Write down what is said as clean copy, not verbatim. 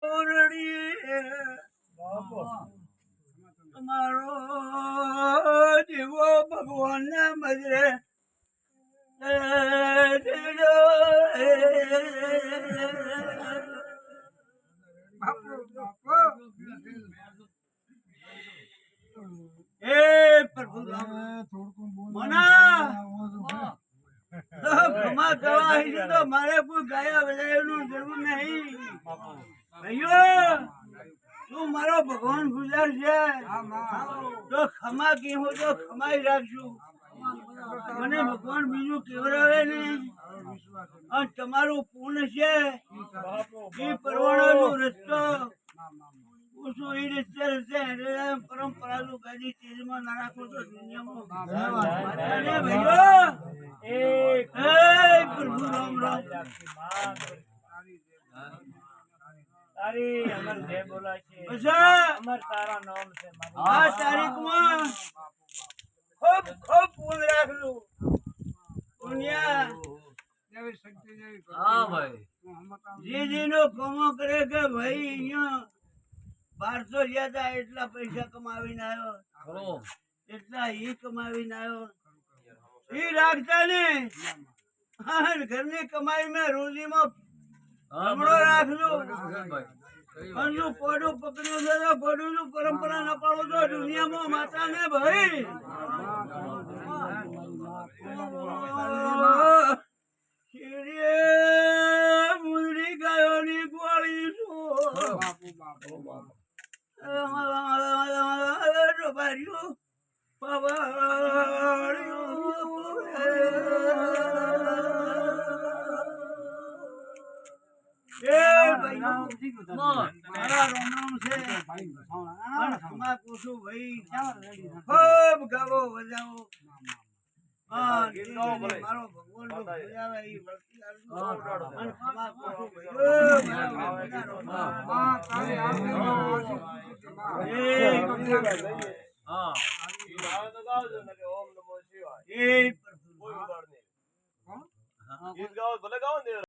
મોરડી તમારો જીવો ભગવાન ના મજરે એ પ્રભુ મના ખમા કરવા આવી તો મારે કોઈ ગાયા બજાયનું જરૂર નહીં ભાઈઓ તું મારો ભગવાન ગુજર છે તો ખમા કેવું તો ખમાઈ રાખશું મને ભગવાન બીજું કેવડાવે નહીં અને તમારું પૂર્ણ છે એ પરવાણાનો રસ્તો પૂછું એ રીતે પરંપરા નું કદી તેજમાં ના રાખો તો દુનિયામાં ભાઈઓ પ્રભુ રામ રામ તારી અમર જય બોલા છે અમર તારા નામ છે આ તારીખમાં ખૂબ ખૂબ પૂર્ણ રાખલું દુનિયા હા ભાઈ જે નો કમો કરે કે ભાઈ અહીંયા 1200 જ્યાદા એટલા પૈસા કમાવીને આવ્યો એટલા એ કમાવીને આવ્યો એ રાખતા ને ઘરની કમાઈ માં રોજીમાં હમણો રાખજો અનનું પોડું પકડ્યું છે તો પોડું નું પરંપરા ન પાડો તો દુનિયામાં માતા ને ભાઈ મુંદરી ગાયોની ગોળી ખૂબ ગાવો બજાવો મારો ભગવાન બજાવે એ ભક્તિ ગીત ગાઓ ભલે ગાઓ ને